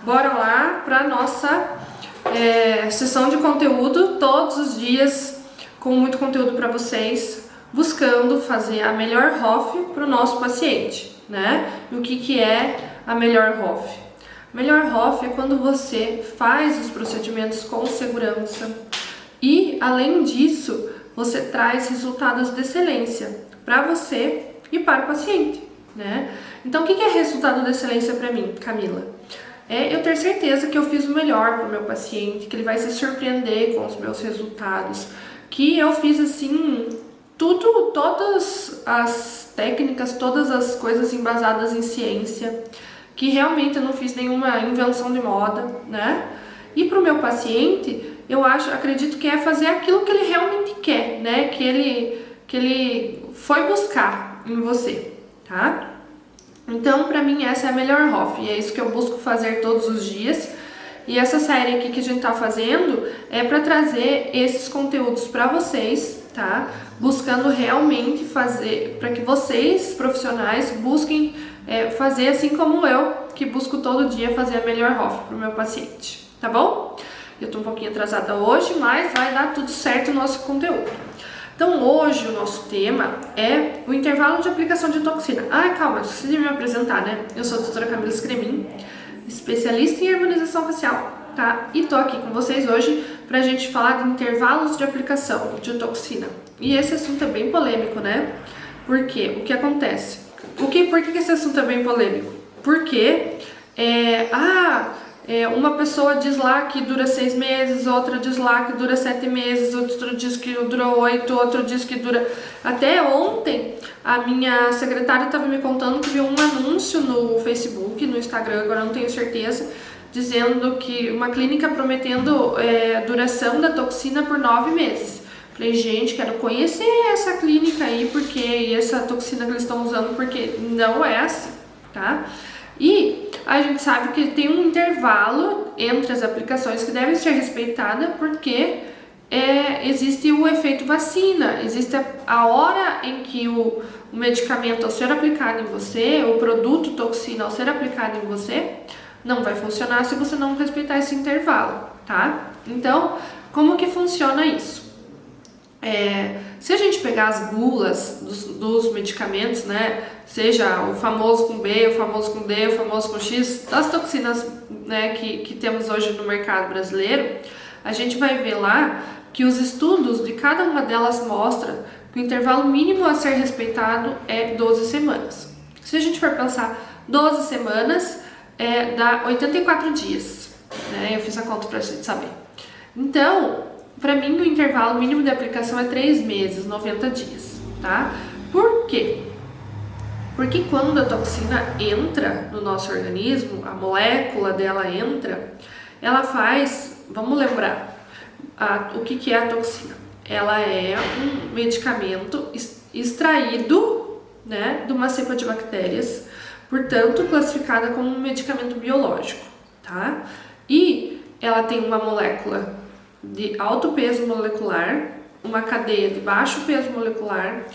Bora lá para nossa sessão de conteúdo, todos os dias com muito conteúdo para vocês, buscando fazer a melhor ROF para o nosso paciente, né? E o que é a melhor ROF? A melhor ROF é quando você faz os procedimentos com segurança e, além disso, você traz resultados de excelência para você e para o paciente, né? Então, o que é resultado de excelência para mim, Camila? É eu ter certeza que eu fiz o melhor para o meu paciente, que ele vai se surpreender com os meus resultados, que eu fiz assim todas as técnicas, todas as coisas embasadas em ciência, que realmente eu não fiz nenhuma invenção de moda, né? E para o meu paciente, acredito que é fazer aquilo que ele realmente quer, né? Que ele foi buscar em você, tá? Então, para mim, essa é a melhor ROF, e é isso que eu busco fazer todos os dias. E essa série aqui que a gente tá fazendo é para trazer esses conteúdos para vocês, tá? Buscando realmente fazer, para que vocês, profissionais, busquem fazer assim como eu, que busco todo dia fazer a melhor ROF pro meu paciente, tá bom? Eu tô um pouquinho atrasada hoje, mas vai dar tudo certo o nosso conteúdo. Então, hoje o nosso tema é o intervalo de aplicação de toxina. Ah, calma, esqueci de me apresentar, né? Eu sou a doutora Camila Scremin, especialista em harmonização facial, tá? E tô aqui com vocês hoje pra gente falar de intervalos de aplicação de toxina. E esse assunto é bem polêmico, né? Por quê? O que acontece? Por que esse assunto é bem polêmico? Porque uma pessoa diz lá que dura 6 meses, outra diz lá que dura 7 meses, outro diz que dura 8, outro diz que dura... Até ontem, a minha secretária estava me contando que viu um anúncio no Facebook, no Instagram, agora não tenho certeza, dizendo que uma clínica prometendo duração da toxina por 9 meses. Falei, gente, quero conhecer essa clínica aí, e essa toxina que eles estão usando, porque não é assim, tá? E a gente sabe que tem um intervalo entre as aplicações que deve ser respeitada, porque existe o efeito vacina, existe a hora em que o medicamento, ao ser aplicado em você, o produto toxina, ao ser aplicado em você, não vai funcionar se você não respeitar esse intervalo, tá? Então, como que funciona isso? Se a gente pegar as bulas dos medicamentos, né, seja o famoso com B, o famoso com D, o famoso com X, das toxinas, né, que temos hoje no mercado brasileiro, a gente vai ver lá que os estudos de cada uma delas mostram que o intervalo mínimo a ser respeitado é 12 semanas. Se a gente for pensar 12 semanas, dá 84 dias, né, eu fiz a conta pra gente saber. Então, para mim, o intervalo mínimo de aplicação é 3 meses, 90 dias, tá? Por quê? Porque quando a toxina entra no nosso organismo, a molécula dela entra, ela faz, vamos lembrar, o que é a toxina? Ela é um medicamento extraído, né, de uma cepa de bactérias, portanto, classificada como um medicamento biológico, tá? E ela tem uma molécula de alto peso molecular, uma cadeia de baixo peso molecular,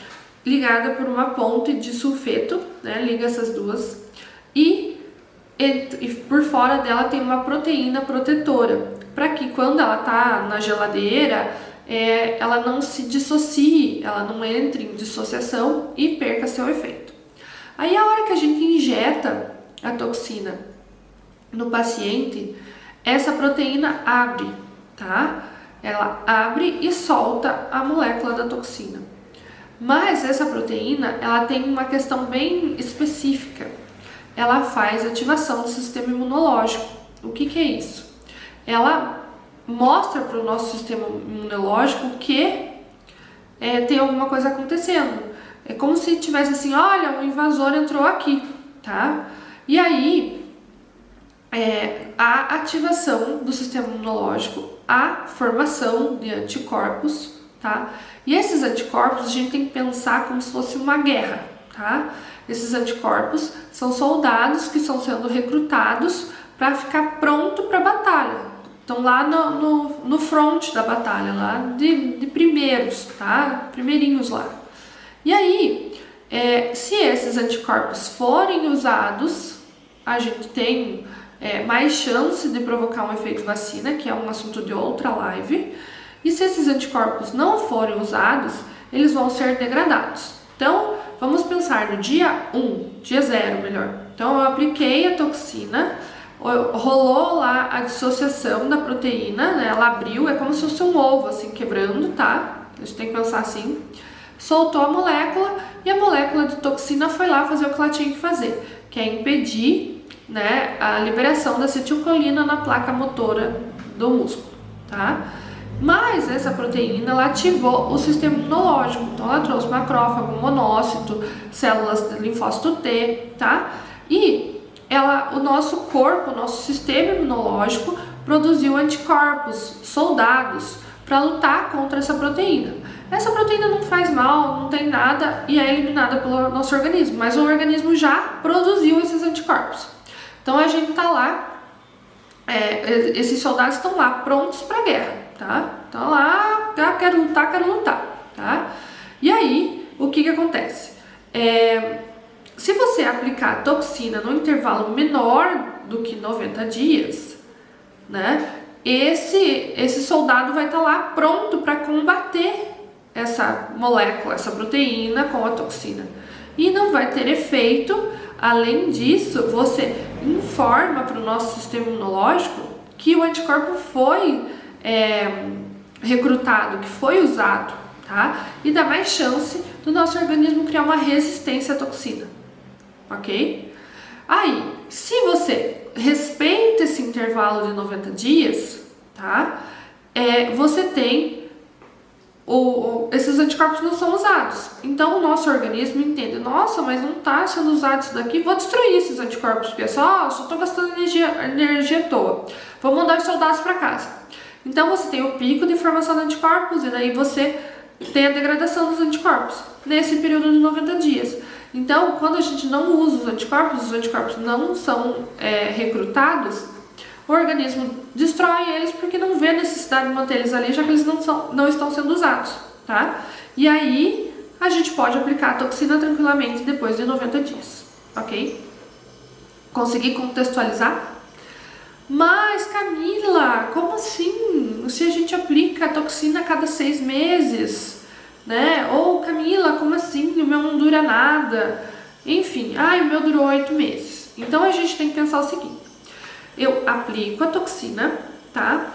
ligada por uma ponte de sulfeto, né, liga essas duas, e por fora dela tem uma proteína protetora, para que quando ela tá na geladeira, ela não se dissocie, ela não entre em dissociação e perca seu efeito. Aí a hora que a gente injeta a toxina no paciente, essa proteína abre, tá? Ela abre e solta a molécula da toxina. Mas essa proteína, ela tem uma questão bem específica. Ela faz ativação do sistema imunológico. O que é isso? Ela mostra para o nosso sistema imunológico que tem alguma coisa acontecendo. É como se tivesse assim, olha, um invasor entrou aqui, tá? E aí, a ativação do sistema imunológico, a formação de anticorpos, tá? E esses anticorpos a gente tem que pensar como se fosse uma guerra, tá? Esses anticorpos são soldados que estão sendo recrutados para ficar pronto para a batalha. Estão lá no front da batalha, lá de primeiros, tá? Primeirinhos lá. E aí, se esses anticorpos forem usados, a gente tem mais chance de provocar um efeito vacina, que é um assunto de outra live. E se esses anticorpos não forem usados, eles vão ser degradados. Então, vamos pensar no dia 1, dia 0 melhor. Então, eu apliquei a toxina, rolou lá a dissociação da proteína, né? Ela abriu, é como se fosse um ovo assim quebrando, tá? A gente tem que pensar assim. Soltou a molécula e a molécula de toxina foi lá fazer o que ela tinha que fazer, que é impedir, né, a liberação da acetilcolina na placa motora do músculo, tá? Mas essa proteína, ela ativou o sistema imunológico, então ela trouxe macrófago, monócito, células de linfócito T, tá? E o nosso corpo, o nosso sistema imunológico produziu anticorpos, soldados, para lutar contra essa proteína. Essa proteína não faz mal, não tem nada e é eliminada pelo nosso organismo, mas o organismo já produziu esses anticorpos. Então a gente tá lá, esses soldados estão lá prontos para a guerra, tá? Então lá, quero lutar, tá? E aí, o que acontece? Se você aplicar toxina no intervalo menor do que 90 dias, né? Esse soldado vai estar lá pronto para combater essa molécula, essa proteína com a toxina. E não vai ter efeito. Além disso, você informa para o nosso sistema imunológico que o anticorpo foi recrutado, que foi usado, tá? E dá mais chance do nosso organismo criar uma resistência à toxina, ok? Aí, se você respeita esse intervalo de 90 dias, tá? Você tem esses anticorpos não são usados. Então o nosso organismo entende, nossa, mas não está sendo usado isso daqui, vou destruir esses anticorpos, porque só estou gastando energia à toa. Vou mandar os soldados para casa. Então você tem o pico de formação de anticorpos e daí você tem a degradação dos anticorpos nesse período de 90 dias. Então, quando a gente não usa os anticorpos não são recrutados, o organismo destrói eles porque não vê necessidade de manter eles ali, já que eles não estão sendo usados, tá? E aí, a gente pode aplicar a toxina tranquilamente depois de 90 dias, ok? Consegui contextualizar? Mas, Camila, como assim? Se a gente aplica a toxina a cada 6 meses, né? Ou, Camila, como assim? O meu não dura nada. Enfim, o meu durou 8 meses. Então, a gente tem que pensar o seguinte. Eu aplico a toxina, tá?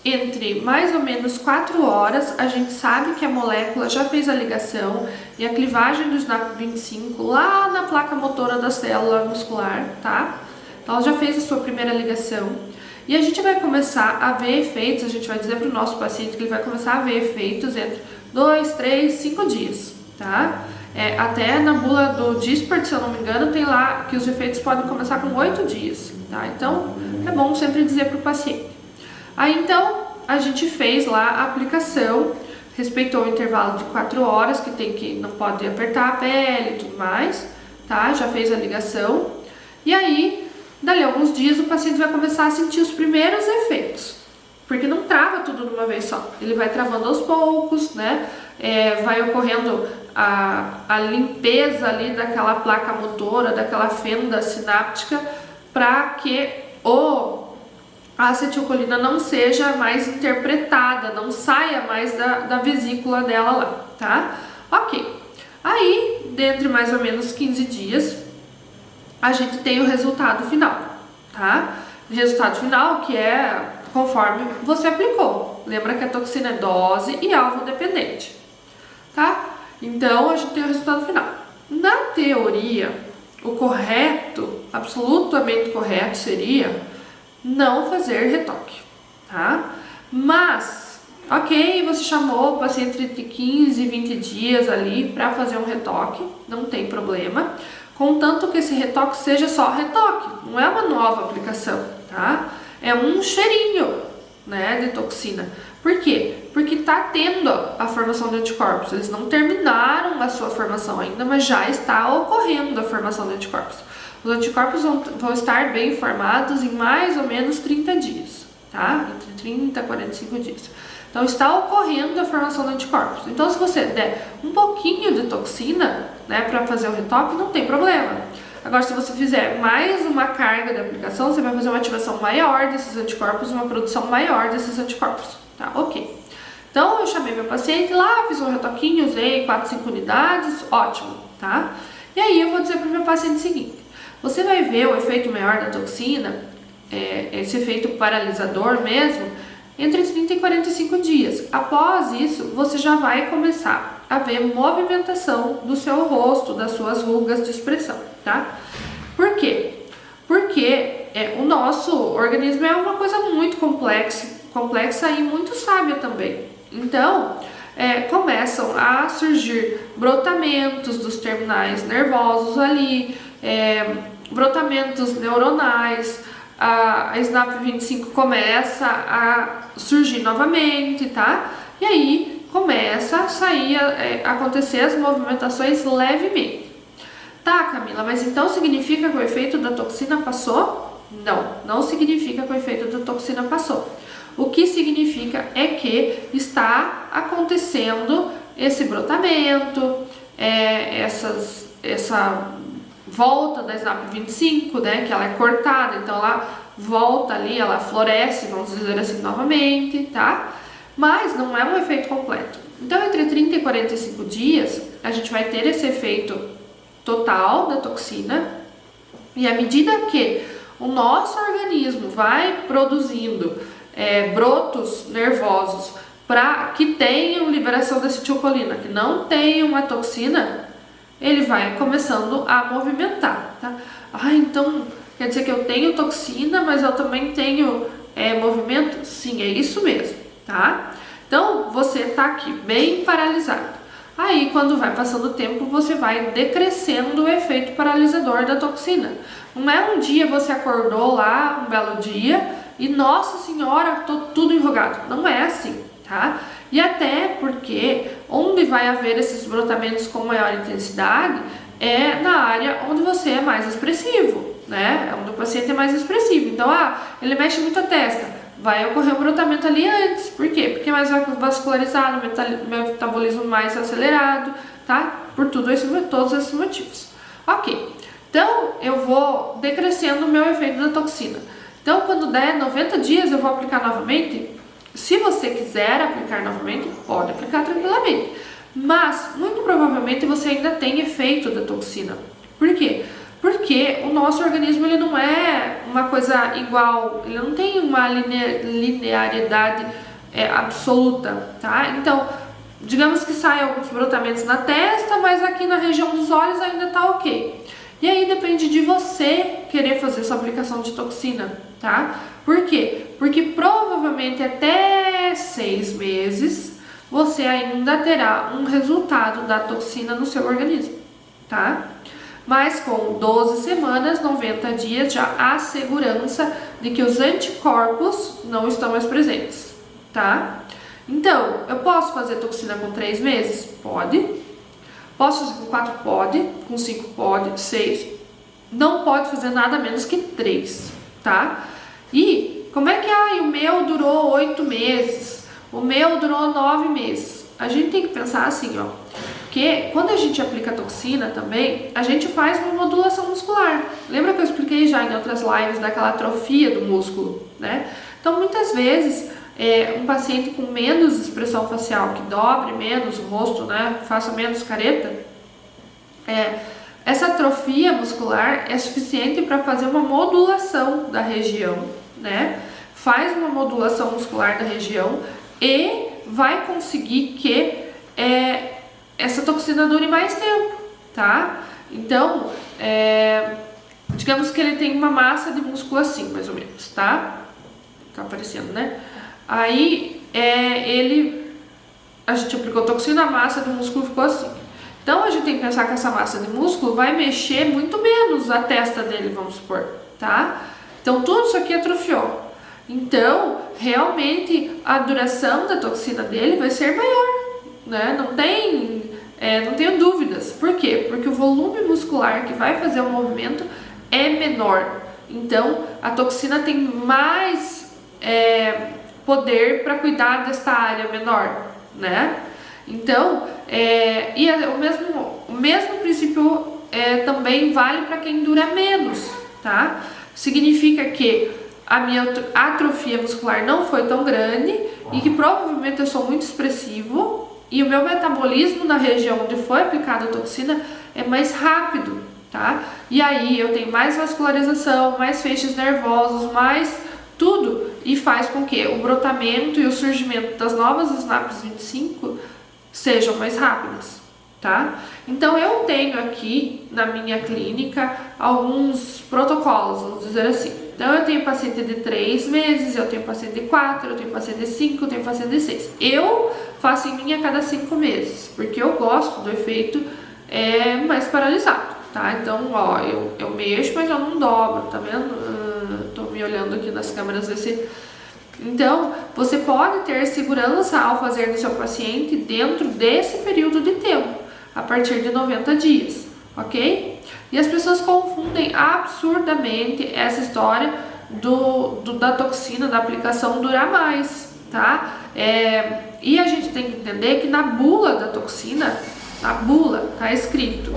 Entre mais ou menos 4 horas, a gente sabe que a molécula já fez a ligação e a clivagem do SNAP25 lá na placa motora da célula muscular, tá? Então, ela já fez a sua primeira ligação. E a gente vai começar a ver efeitos, a gente vai dizer para o nosso paciente que ele vai começar a ver efeitos entre 2, 3, 5 dias, tá? Até na bula do Dispert, se eu não me engano, tem lá que os efeitos podem começar com 8 dias, tá? Então, é bom sempre dizer para o paciente. Aí, então, a gente fez lá a aplicação, respeitou o intervalo de 4 horas, não pode apertar a pele e tudo mais, tá? Já fez a ligação. E aí, dali a alguns dias, o paciente vai começar a sentir os primeiros efeitos, porque não trava tudo de uma vez só. Ele vai travando aos poucos, né? Vai ocorrendo a limpeza ali daquela placa motora, daquela fenda sináptica, para que a acetilcolina não seja mais interpretada, não saia mais da vesícula dela lá, tá? Ok. Aí, dentro de mais ou menos 15 dias, a gente tem o resultado final, tá? O resultado final que é conforme você aplicou. Lembra que a toxina é dose e alvo dependente, tá? Então, a gente tem o resultado final. Na teoria, o correto, absolutamente correto seria não fazer retoque, tá? Mas, ok, você chamou o paciente de 15 e 20 dias ali para fazer um retoque, não tem problema, contanto que esse retoque seja só retoque, não é uma nova aplicação, tá? É um cheirinho, né, de toxina. Por quê? Porque está tendo a formação de anticorpos. Eles não terminaram a sua formação ainda, mas já está ocorrendo a formação de anticorpos. Os anticorpos vão estar bem formados em mais ou menos 30 dias, tá? Entre 30 e 45 dias. Então, está ocorrendo a formação de anticorpos. Então, se você der um pouquinho de toxina, né, para fazer o retoque, não tem problema. Agora, se você fizer mais uma carga de aplicação, você vai fazer uma ativação maior desses anticorpos, uma produção maior desses anticorpos, tá? Ok. Então, eu chamei meu paciente lá, fiz um retoquinho, usei 4, 5 unidades, ótimo, tá? E aí, eu vou dizer para o meu paciente o seguinte: você vai ver o efeito maior da toxina, esse efeito paralisador mesmo, entre 30 e 45 dias. Após isso, você já vai começar a ver movimentação do seu rosto, das suas rugas de expressão, tá? Por quê? Porque o nosso organismo é uma coisa muito complexa e muito sábia também. Então, começam a surgir brotamentos dos terminais nervosos ali, brotamentos neuronais, a SNAP25 começa a surgir novamente, tá? E aí começa a sair, acontecer as movimentações levemente. Tá, Camila, mas então significa que o efeito da toxina passou? Não, não significa que o efeito da toxina passou. O que significa é que está acontecendo esse brotamento, essa volta da SNAP25, né, que ela é cortada, então ela volta ali, ela floresce, vamos dizer assim, novamente, tá? Mas não é um efeito completo. Então, entre 30 e 45 dias, a gente vai ter esse efeito total da toxina, e à medida que o nosso organismo vai produzindo brotos nervosos para que tenham liberação da acetilcolina, que não tenham a toxina, ele vai começando a movimentar, tá? Então quer dizer que eu tenho toxina, mas eu também tenho movimento? Sim, é isso mesmo, tá? Então você tá aqui bem paralisado. Aí quando vai passando o tempo, você vai decrescendo o efeito paralisador da toxina. Não é um dia você acordou lá, um belo dia, e nossa senhora, tô tudo enrugado. Não é assim, tá? E até porque onde vai haver esses brotamentos com maior intensidade é na área onde você é mais expressivo, né? Onde o paciente é mais expressivo. Então, ele mexe muito a testa, vai ocorrer um brotamento ali antes. Por quê? Porque é mais vascularizado, metabolismo mais acelerado, tá? Por todos esses motivos. Ok, então eu vou decrescendo o meu efeito da toxina. Então, quando der 90 dias, eu vou aplicar novamente. Se você quiser aplicar novamente, pode aplicar tranquilamente. Mas, muito provavelmente, você ainda tem efeito da toxina. Por quê? Porque o nosso organismo ele não é uma coisa igual, ele não tem uma linearidade absoluta, tá? Então, digamos que saem alguns brotamentos na testa, mas aqui na região dos olhos ainda tá ok. E aí depende de você querer fazer sua aplicação de toxina, tá? Por quê? Porque provavelmente até 6 meses você ainda terá um resultado da toxina no seu organismo, tá? Mas com 12 semanas, 90 dias, já há segurança de que os anticorpos não estão mais presentes, tá? Então, eu posso fazer toxina com 3 meses? Pode. Posso fazer com 4? Pode. Com 5? Pode. 6? Não pode fazer nada menos que 3, tá? E como é que o meu durou 8 meses? O meu durou 9 meses. A gente tem que pensar assim, ó, que quando a gente aplica toxina também, a gente faz uma modulação muscular. Lembra que eu expliquei já em outras lives daquela atrofia do músculo, né? Então, muitas vezes, um paciente com menos expressão facial, que dobre menos o rosto, né, faça menos careta, essa atrofia muscular é suficiente para fazer uma modulação da região, né? Faz uma modulação muscular da região e vai conseguir que essa toxina dure mais tempo, tá? Então, digamos que ele tem uma massa de músculo assim, mais ou menos, tá? Tá aparecendo, né? Aí, a gente aplicou toxina, a massa do músculo ficou assim. Então, a gente tem que pensar que essa massa de músculo vai mexer muito menos a testa dele, vamos supor, tá? Então, tudo isso aqui atrofiou. Então, realmente, a duração da toxina dele vai ser maior, né? Não tenho dúvidas. Por quê? Porque o volume muscular que vai fazer o movimento é menor. Então, a toxina tem mais poder para cuidar desta área menor, né? Então, o mesmo princípio também vale para quem dura menos, tá? Significa que a minha atrofia muscular não foi tão grande e que provavelmente eu sou muito expressivo e o meu metabolismo na região onde foi aplicada a toxina é mais rápido, tá? E aí eu tenho mais vascularização, mais feixes nervosos, mais tudo, e faz com que o brotamento e o surgimento das novas SNAPs 25 sejam mais rápidas, tá? Então eu tenho aqui na minha clínica alguns protocolos, vamos dizer assim. Então eu tenho paciente de 3 meses, eu tenho paciente de 4, eu tenho paciente de 5, eu tenho paciente de 6. Eu faço em mim a cada 5 meses, porque eu gosto do efeito mais paralisado, tá? Então, ó, eu mexo, mas eu não dobro, tá vendo? Tô me olhando aqui nas câmeras ver se... Então, você pode ter segurança ao fazer no seu paciente dentro desse período de tempo, a partir de 90 dias, ok? E as pessoas confundem absurdamente essa história da toxina, da aplicação durar mais, tá? E a gente tem que entender que na bula da toxina, na bula, tá escrito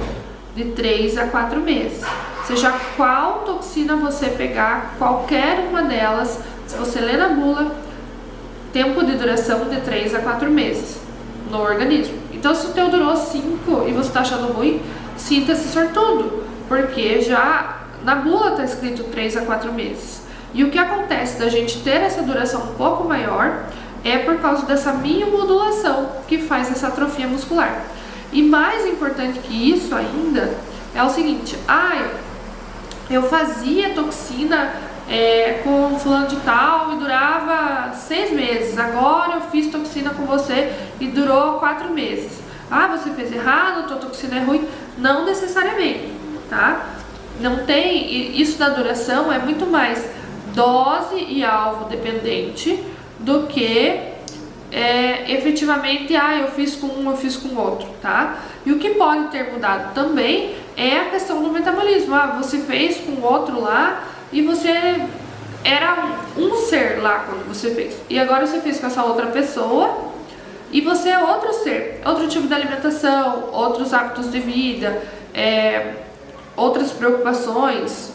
de 3 a 4 meses. Seja qual toxina você pegar, qualquer uma delas, se você ler na bula, tempo de duração de 3 a 4 meses no organismo. Então, se o teu durou 5 e você tá achando ruim, sinta-se sortudo, porque já na bula tá escrito 3 a 4 meses. E o que acontece da gente ter essa duração um pouco maior é por causa dessa miomodulação que faz essa atrofia muscular. E mais importante que isso ainda é o seguinte: eu fazia toxina com fulano de tal e durava 6 meses, agora eu fiz toxina com você e durou 4 meses. Você fez errado, a tua toxina é ruim. Não necessariamente, tá? Não tem, isso da duração é muito mais dose e alvo dependente do que efetivamente, eu fiz com um, eu fiz com outro, tá? E o que pode ter mudado também é a questão do metabolismo. Você fez com o outro lá e você era um ser lá quando você fez, e agora você fez com essa outra pessoa e você é outro ser, outro tipo de alimentação, outros hábitos de vida, outras preocupações,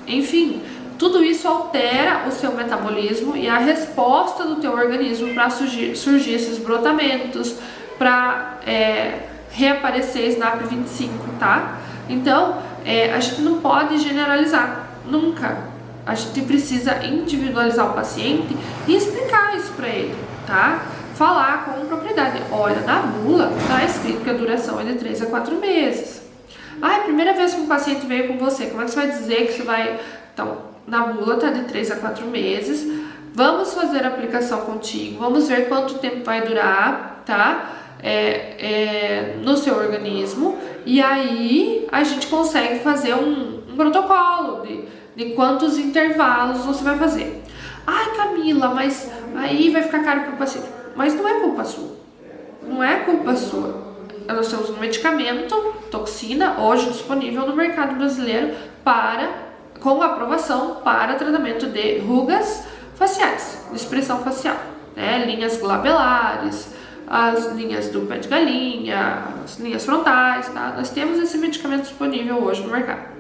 enfim, tudo isso altera o seu metabolismo e a resposta do teu organismo para surgir esses brotamentos, para reaparecer SNAP 25, tá? Então, a gente não pode generalizar, nunca. A gente precisa individualizar o paciente e explicar isso para ele, tá? Falar com propriedade. Olha, na bula tá escrito que a duração é de 3 a 4 meses. A primeira vez que um paciente veio com você, como é que você vai dizer que você vai... Então, na bula tá de 3 a 4 meses. Vamos fazer a aplicação contigo, vamos ver quanto tempo vai durar, tá? No seu organismo. E aí a gente consegue fazer um protocolo de quantos intervalos você vai fazer. Camila, mas aí vai ficar caro para o paciente. Mas não é culpa sua. Não é culpa sua. Nós temos um medicamento, toxina, hoje disponível no mercado brasileiro com aprovação para tratamento de rugas faciais, de expressão facial, né? Linhas glabelares, as linhas do pé de galinha, as linhas frontais, tá? Nós temos esse medicamento disponível hoje no mercado.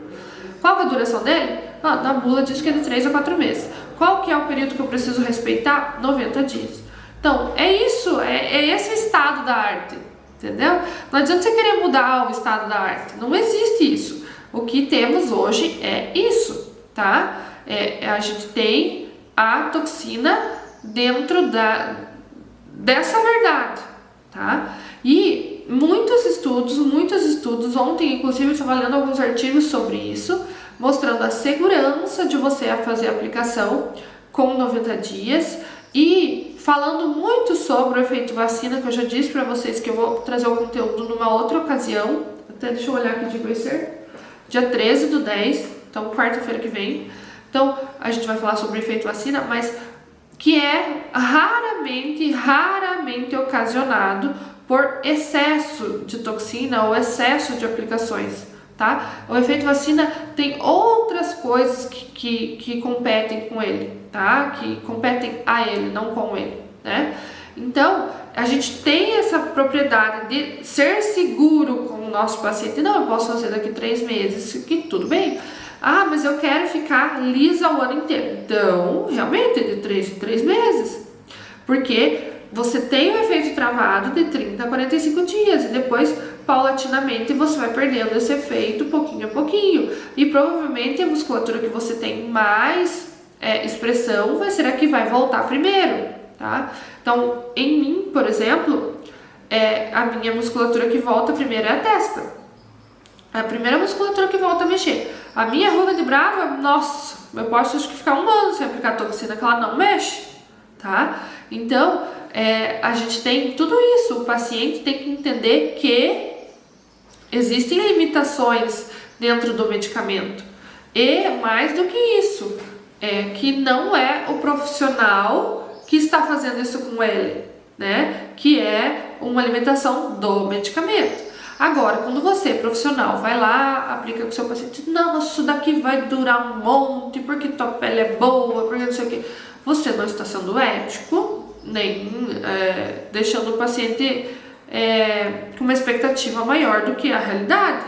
Qual que é a duração dele? Na bula diz que é de 3 a 4 meses. Qual que é o período que eu preciso respeitar? 90 dias. Então, é isso, é esse o estado da arte, entendeu? Não adianta você querer mudar o estado da arte, não existe isso. O que temos hoje é isso, tá? A gente tem a toxina dentro dessa verdade, tá? E muitos estudos, ontem inclusive eu estava lendo alguns artigos sobre isso, mostrando a segurança de você fazer a aplicação com 90 dias e falando muito sobre o efeito vacina, que eu já disse para vocês que eu vou trazer o conteúdo numa outra ocasião. Até deixa eu olhar que dia vai ser. Dia 13/10, então quarta-feira que vem. Então a gente vai falar sobre o efeito vacina, mas que é raramente ocasionado por excesso de toxina ou excesso de aplicações, tá? O efeito vacina tem outras coisas que competem com ele, tá? Que competem a ele, não com ele, né? Então, a gente tem essa propriedade de ser seguro com nosso paciente, não, eu posso fazer daqui 3 meses, que tudo bem. Ah, mas eu quero ficar lisa o ano inteiro. Então, realmente, de 3 em 3 meses. Porque você tem o efeito travado de 30 a 45 dias e depois, paulatinamente, você vai perdendo esse efeito pouquinho a pouquinho. E provavelmente a musculatura que você tem mais expressão vai ser a que vai voltar primeiro, tá? Então, em mim, por exemplo, a minha musculatura que volta primeiro é a testa. É a primeira musculatura que volta a mexer. A minha ruga de Brava, nossa, eu posso acho que ficar 1 ano sem aplicar toxina que ela não mexe, tá? Então, a gente tem tudo isso. O paciente tem que entender que existem limitações dentro do medicamento. E mais do que isso, que não é o profissional que está fazendo isso com ele, né? Que é uma limitação do medicamento. Agora, quando você, profissional, vai lá, aplica com o seu paciente, não, isso daqui vai durar um monte, porque tua pele é boa, porque não sei o que. Você não está sendo ético, nem deixando o paciente com uma expectativa maior do que a realidade.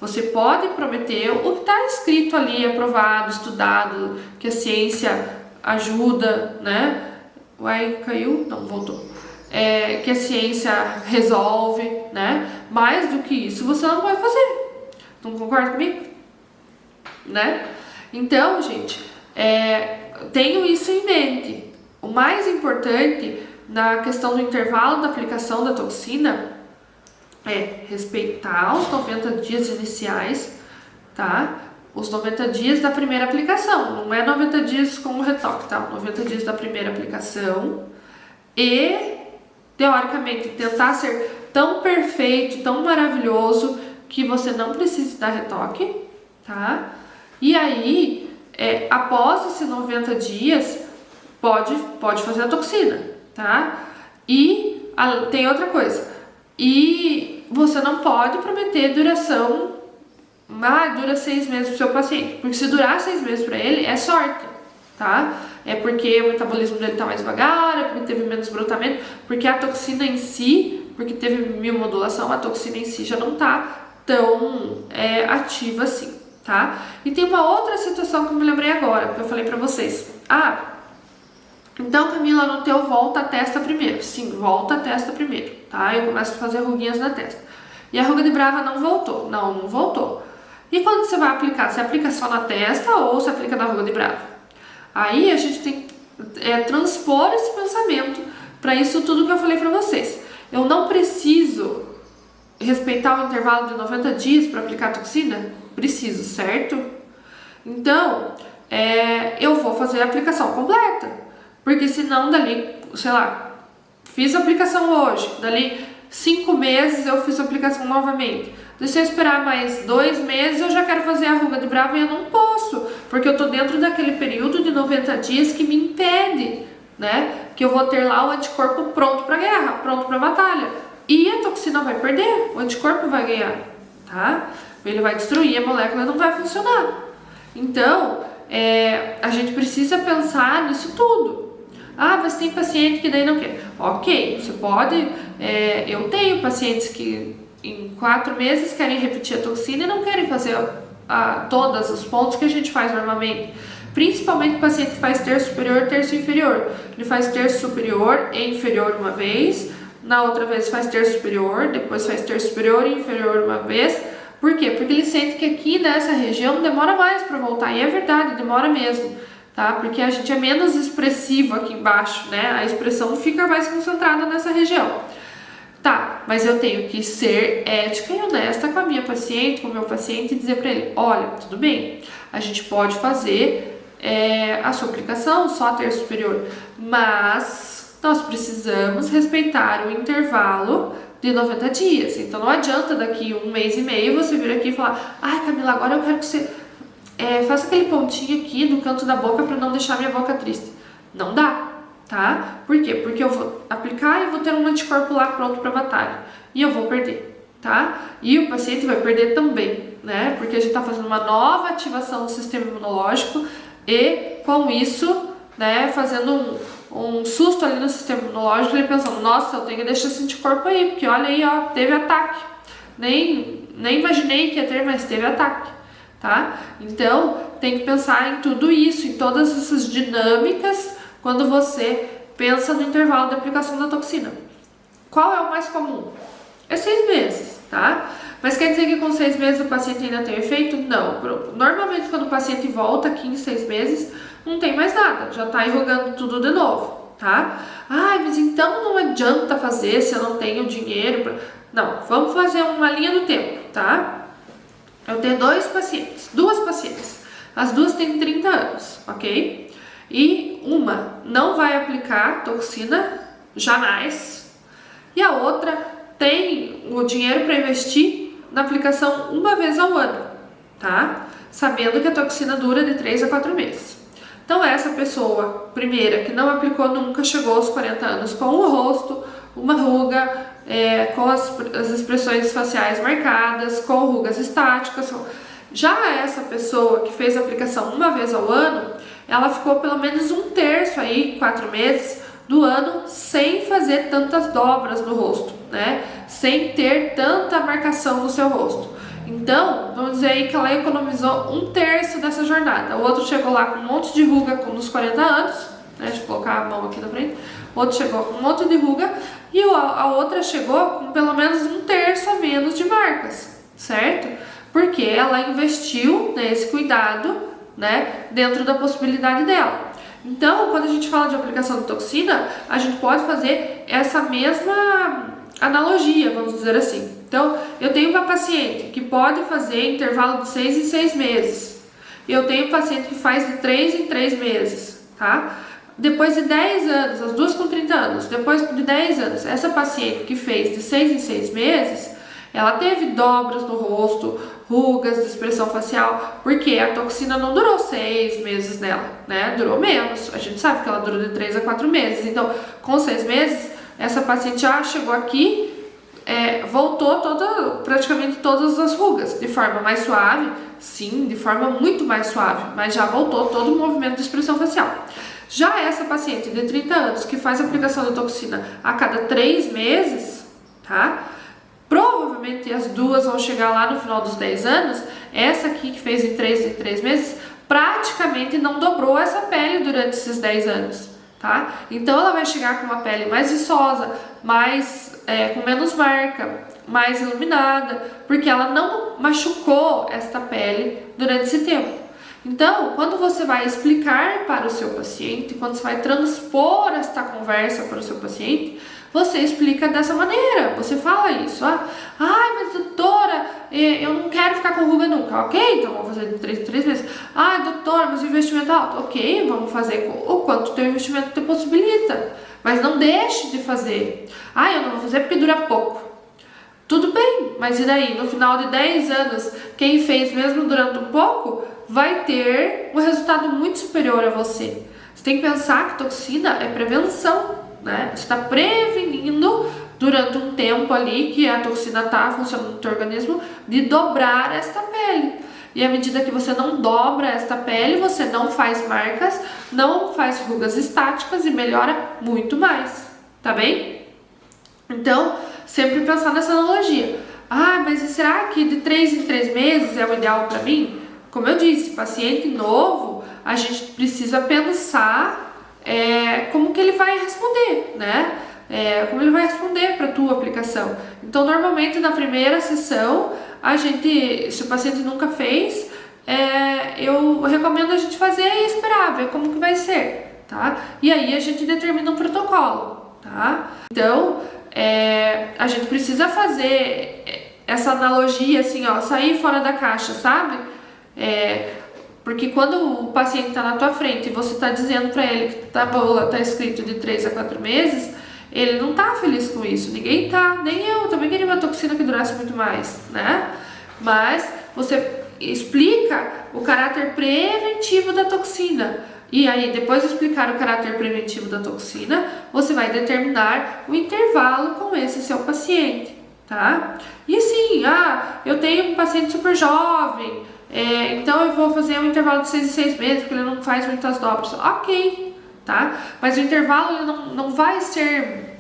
Você pode prometer o que está escrito ali, aprovado, estudado, que a ciência ajuda, né? Uai, caiu? Não, voltou. Que a ciência resolve, né? Mais do que isso, você não pode fazer. Não concorda comigo? Né? Então, gente, tenho isso em mente. O mais importante na questão do intervalo da aplicação da toxina é respeitar os 90 dias iniciais, tá? Os 90 dias da primeira aplicação, não é 90 dias com o retoque, tá? 90 dias da primeira aplicação e, teoricamente, tentar ser tão perfeito, tão maravilhoso que você não precise dar retoque, tá? E aí, após esses 90 dias, pode fazer a toxina, tá? E tem outra coisa, e você não pode prometer duração, dura 6 meses pro seu paciente, porque se durar 6 meses para ele, é sorte, tá? É porque o metabolismo dele tá mais devagar, é porque teve menos brotamento, porque a toxina em si, porque teve biomodulação, a toxina em si já não tá tão ativa assim, tá? E tem uma outra situação que eu me lembrei agora, que eu falei pra vocês. Então, Camila, no teu volta a testa primeiro. Sim, volta a testa primeiro, tá? Eu começo a fazer ruguinhas na testa. E a ruga de Brava não voltou. Não voltou. E quando você vai aplicar? Você aplica só na testa ou você aplica na ruga de Brava? Aí a gente tem que transpor esse pensamento para isso tudo que eu falei para vocês. Eu não preciso respeitar o intervalo de 90 dias para aplicar a toxina? Preciso, certo? Então, eu vou fazer a aplicação completa. Porque senão dali, sei lá, fiz a aplicação hoje, dali 5 meses eu fiz a aplicação novamente. Se eu esperar mais 2 meses, eu já quero fazer a ruga de Brava e eu não posso, porque eu tô dentro daquele período de 90 dias que me impede, né? Que eu vou ter lá o anticorpo pronto para guerra, pronto para batalha. E a toxina vai perder, o anticorpo vai ganhar, tá? Ele vai destruir a molécula e não vai funcionar. Então, a gente precisa pensar nisso tudo. Mas tem paciente que daí não quer. Ok, você pode. Eu tenho pacientes que em 4 meses querem repetir a toxina e não querem fazer todos os pontos que a gente faz normalmente. Principalmente o paciente que faz terço superior, terço inferior. Ele faz terço superior e inferior uma vez, na outra vez faz terço superior, depois faz terço superior e inferior uma vez. Por quê? Porque ele sente que aqui nessa região demora mais para voltar. E é verdade, demora mesmo. Tá? Porque a gente é menos expressivo aqui embaixo, né? A expressão fica mais concentrada nessa região. Tá, mas eu tenho que ser ética e honesta com a minha paciente, com o meu paciente e dizer para ele, olha, tudo bem, a gente pode fazer a sua aplicação só a terço superior, mas nós precisamos respeitar o intervalo de 90 dias. Então não adianta daqui 1 mês e meio você vir aqui e falar, Camila, agora eu quero que você faça aquele pontinho aqui no canto da boca para não deixar minha boca triste. Não dá, tá? Por quê? Porque eu vou aplicar e vou ter um anticorpo lá pronto para batalha. E eu vou perder, tá? E o paciente vai perder também, né? Porque a gente tá fazendo uma nova ativação do sistema imunológico e com isso, né, fazendo um susto ali no sistema imunológico, ele pensando, nossa, eu tenho que deixar esse anticorpo aí, porque olha aí, ó, teve ataque. nem imaginei que ia ter, mas teve ataque, tá? Então, tem que pensar em tudo isso, em todas essas dinâmicas, quando você pensa no intervalo de aplicação da toxina. Qual é o mais comum? É 6 meses, tá? Mas quer dizer que com 6 meses o paciente ainda tem efeito? Não. Normalmente, quando o paciente volta aqui em 6 meses, não tem mais nada, já tá enrugando tudo de novo, tá? Ai, mas então não adianta fazer se eu não tenho dinheiro pra... Não, vamos fazer uma linha do tempo, tá? Eu tenho duas pacientes. As duas têm 30 anos, ok? E uma não vai aplicar toxina, jamais. E a outra tem o dinheiro para investir na aplicação uma vez ao ano, tá? Sabendo que a toxina dura de 3 a 4 meses. Então essa pessoa, primeira, que não aplicou nunca, chegou aos 40 anos com o rosto, uma ruga, com as expressões faciais marcadas, com rugas estáticas. Já essa pessoa que fez a aplicação uma vez ao ano, ela ficou pelo menos um terço aí, 4 meses do ano, sem fazer tantas dobras no rosto, né? Sem ter tanta marcação no seu rosto. Então, vamos dizer aí que ela economizou um terço dessa jornada. O outro chegou lá com um monte de ruga nos 40 anos, né? Deixa eu colocar a mão aqui na frente. O outro chegou com um monte de ruga e a outra chegou com pelo menos um terço a menos de marcas, certo? Porque ela investiu nesse cuidado, né, dentro da possibilidade dela. Então, quando a gente fala de aplicação de toxina, a gente pode fazer essa mesma analogia, vamos dizer assim. Então, eu tenho uma paciente que pode fazer intervalo de 6 em 6 meses. Eu tenho um paciente que faz de 3 em 3 meses, tá? Depois de 10 anos, as duas com 30 anos, depois de 10 anos, essa paciente que fez de 6 em 6 meses, ela teve dobras no rosto, rugas de expressão facial, porque a toxina não durou 6 meses nela, né? Durou menos. A gente sabe que ela dura de 3 a 4 meses. Então, com 6 meses, essa paciente já chegou aqui, voltou praticamente todas as rugas, de forma mais suave, sim, de forma muito mais suave, mas já voltou todo o movimento de expressão facial. Já essa paciente de 30 anos, que faz aplicação de toxina a cada 3 meses, tá? Provavelmente as duas vão chegar lá no final dos 10 anos. Essa aqui que fez em 3 meses praticamente não dobrou essa pele durante esses 10 anos, tá? Então ela vai chegar com uma pele mais viçosa, com menos marca, mais iluminada, porque ela não machucou esta pele durante esse tempo. Então, quando você vai explicar para o seu paciente, quando você vai transpor esta conversa para o seu paciente, você explica dessa maneira, você fala isso. Mas doutora, eu não quero ficar com ruga nunca. Ok, então vamos fazer de 3 em 3 meses. Doutora, mas o investimento é alto. Ok, vamos fazer o quanto o teu investimento te possibilita. Mas não deixe de fazer. Eu não vou fazer porque dura pouco. Tudo bem, mas e daí? No final de 10 anos, quem fez mesmo durante um pouco, vai ter um resultado muito superior a você. Você tem que pensar que toxina é prevenção, né? Você está prevenindo durante um tempo ali que a toxina está funcionando no teu organismo de dobrar esta pele. E à medida que você não dobra esta pele, você não faz marcas, não faz rugas estáticas e melhora muito mais, tá bem? Então, sempre pensar nessa analogia. Mas será que de 3 em 3 meses é o ideal para mim? Como eu disse, paciente novo, a gente precisa pensar como que ele vai responder, né? Como ele vai responder para a tua aplicação. Então, normalmente na primeira sessão, se o paciente nunca fez, eu recomendo a gente fazer e esperar, ver como que vai ser, tá? E aí a gente determina um protocolo, tá? Então, a gente precisa fazer essa analogia, assim, sair fora da caixa, sabe? Porque quando o paciente está na tua frente e você está dizendo para ele que tá escrito de 3 a 4 meses, ele não tá feliz com isso, ninguém tá, nem eu, também queria uma toxina que durasse muito mais, né? Mas você explica o caráter preventivo da toxina. E aí, depois de explicar o caráter preventivo da toxina, você vai determinar o intervalo com esse seu paciente, tá? E sim, eu tenho um paciente super jovem, então eu vou fazer um intervalo de 6 em 6 meses, porque ele não faz muitas dobras. Ok, tá? Mas o intervalo ele não vai ser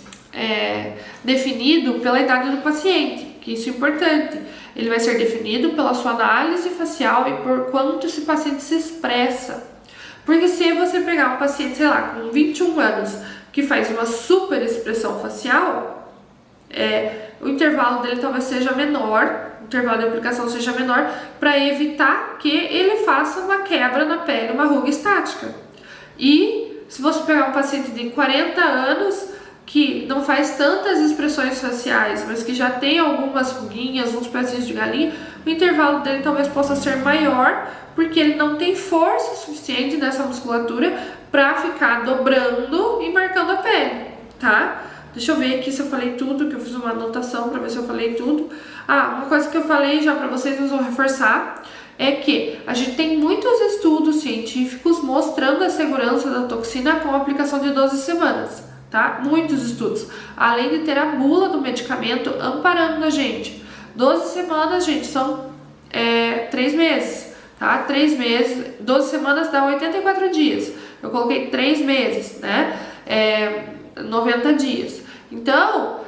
definido pela idade do paciente, que isso é importante. Ele vai ser definido pela sua análise facial e por quanto esse paciente se expressa. Porque se você pegar um paciente, sei lá, com 21 anos, que faz uma super expressão facial, o intervalo dele talvez seja menor, o intervalo de aplicação seja menor, para evitar que ele faça uma quebra na pele, uma ruga estática. E se você pegar um paciente de 40 anos, que não faz tantas expressões faciais, mas que já tem algumas ruguinhas, uns pezinhos de galinha, o intervalo dele talvez possa ser maior, porque ele não tem força suficiente nessa musculatura para ficar dobrando e marcando a pele, tá? Deixa eu ver aqui se eu falei tudo, que eu fiz uma anotação para ver se eu falei tudo. Uma coisa que eu falei já para vocês, mas vou reforçar, é que a gente tem muitos estudos científicos mostrando a segurança da toxina com a aplicação de 12 semanas. Tá? Muitos estudos, além de ter a bula do medicamento amparando a gente. 12 semanas, gente, são 3 meses, tá? 3 meses, 12 semanas dá 84 dias. Eu coloquei 3 meses, né? 90 dias. Então,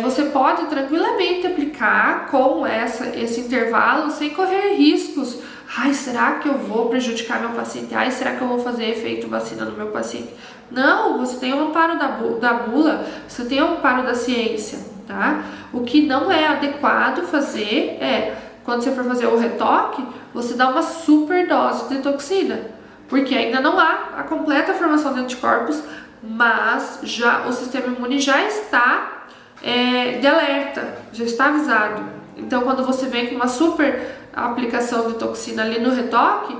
você pode tranquilamente aplicar com esse intervalo sem correr riscos. Ai, será que eu vou prejudicar meu paciente? Ai, será que eu vou fazer efeito vacina no meu paciente? Não, você tem o amparo da bula, você tem o amparo da ciência, tá? O que não é adequado fazer quando você for fazer o retoque, você dá uma super dose de toxina, porque ainda não há a completa formação de anticorpos, mas o sistema imune já está de alerta, já está avisado. Então, quando você vem com uma super aplicação de toxina ali no retoque,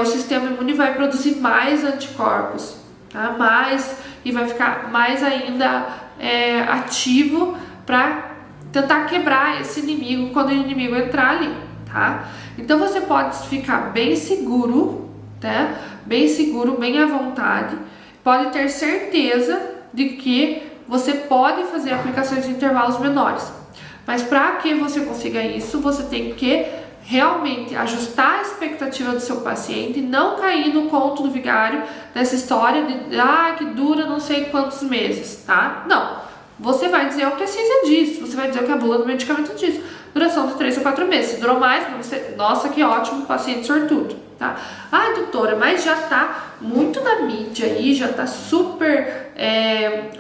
o sistema imune vai produzir mais anticorpos, tá? E vai ficar mais ainda ativo para tentar quebrar esse inimigo quando o inimigo entrar ali, tá? Então você pode ficar bem seguro, tá? Bem seguro, bem à vontade, pode ter certeza de que você pode fazer aplicações em intervalos menores. Mas para que você consiga isso, você tem que realmente ajustar a expectativa do seu paciente, não cair no conto do vigário dessa história de que dura não sei quantos meses, tá? Não, você vai dizer o que a ciência diz, você vai dizer o que a bula do medicamento diz, duração de 3 ou 4 meses. Se durou mais, você, nossa, que ótimo, paciente sortudo, tá? Doutora, mas já tá muito na mídia aí, já tá super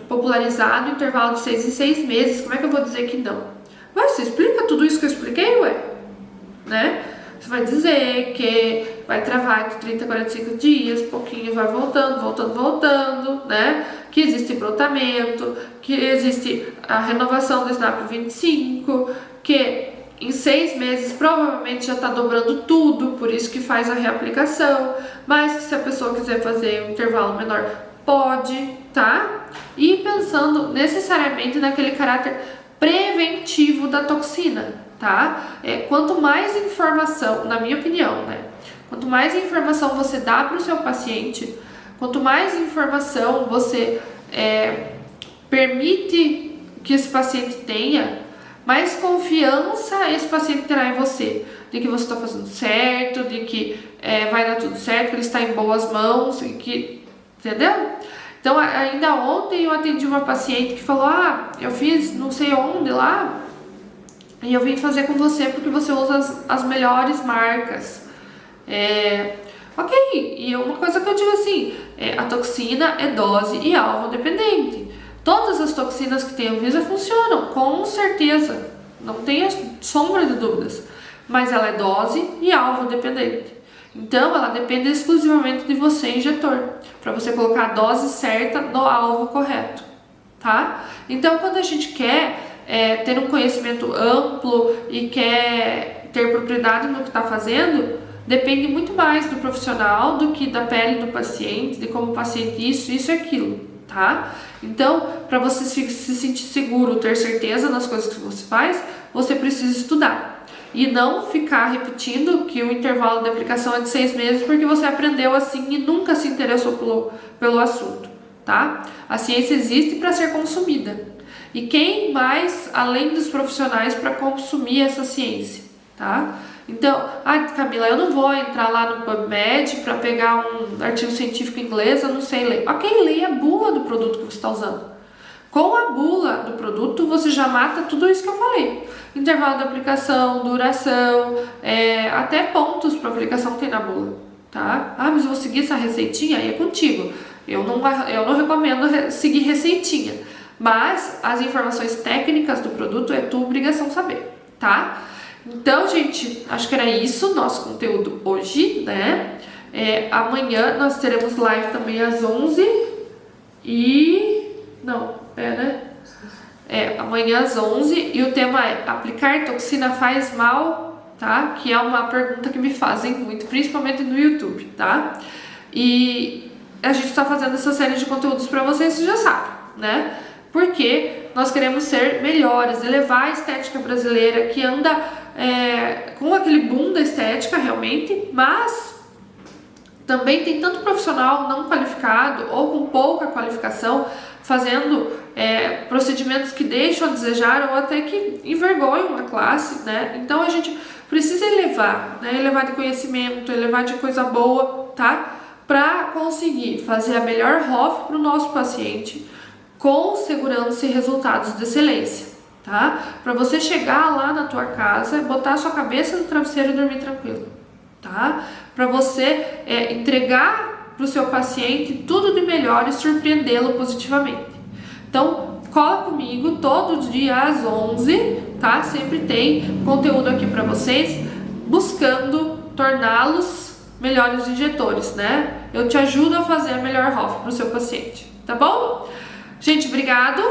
popularizado o intervalo de 6 em 6 meses, como é que eu vou dizer que não? Você explica tudo isso que eu expliquei, né? Você vai dizer que vai travar de 30 a 45 dias, pouquinho vai voltando, né? Que existe brotamento, que existe a renovação do SNAP 25, que em 6 meses provavelmente já está dobrando tudo, por isso que faz a reaplicação, mas que se a pessoa quiser fazer um intervalo menor, pode, tá? E pensando necessariamente naquele caráter preventivo da toxina, tá? Quanto mais informação, na minha opinião, né? Quanto mais informação você dá para o seu paciente, quanto mais informação você permite que esse paciente tenha, mais confiança esse paciente terá em você, de que você está fazendo certo, de que vai dar tudo certo, que ele está em boas mãos, e que, entendeu? Então, ainda ontem eu atendi uma paciente que falou, eu fiz não sei onde lá, e eu vim fazer com você porque você usa as melhores marcas. Ok, e uma coisa que eu digo assim, a toxina é dose e alvo dependente. Todas as toxinas que tem Anvisa funcionam, com certeza, não tenha sombra de dúvidas, mas ela é dose e alvo dependente. Então, ela depende exclusivamente de você, injetor, para você colocar a dose certa no alvo correto, tá? Então, quando a gente quer ter um conhecimento amplo e quer ter propriedade no que está fazendo, depende muito mais do profissional do que da pele do paciente, de como o paciente isso e aquilo, tá? Então, para você se sentir seguro, ter certeza nas coisas que você faz, você precisa estudar. E não ficar repetindo que o intervalo de aplicação é de 6 meses porque você aprendeu assim e nunca se interessou pelo assunto, tá? A ciência existe para ser consumida. E quem mais, além dos profissionais, para consumir essa ciência, tá? Então, Camila, eu não vou entrar lá no PubMed para pegar um artigo científico em inglês, eu não sei ler. Ok, leia a bula do produto que você está usando. Com a bula do produto, você já mata tudo isso que eu falei. Intervalo de aplicação, duração, até pontos para aplicação tem na bula, tá? Ah, mas eu vou seguir essa receitinha? Aí é contigo. Eu não recomendo seguir receitinha, mas as informações técnicas do produto é tua obrigação saber, tá? Então, gente, acho que era isso nosso conteúdo hoje, né? Amanhã nós teremos live também às 11 amanhã às 11 e o tema é: aplicar toxina faz mal, tá? Que é uma pergunta que me fazem muito, principalmente no YouTube, tá? E a gente tá fazendo essa série de conteúdos para vocês, já sabem, né? Porque nós queremos ser melhores, elevar a estética brasileira que anda com aquele boom da estética realmente, mas também tem tanto profissional não qualificado ou com pouca qualificação fazendo procedimentos que deixam a desejar ou até que envergonham a classe, né? Então a gente precisa elevar, né? Elevar de conhecimento, elevar de coisa boa, tá? Para conseguir fazer a melhor ROF para o nosso paciente com segurança e resultados de excelência, tá? Para você chegar lá na tua casa, botar a sua cabeça no travesseiro e dormir tranquilo, tá? Para você entregar para o seu paciente tudo de melhor e surpreendê-lo positivamente. Então, cola comigo todo dia às 11, tá? Sempre tem conteúdo aqui para vocês, buscando torná-los melhores injetores, né? Eu te ajudo a fazer a melhor ROF para o seu paciente, tá bom? Gente, obrigado!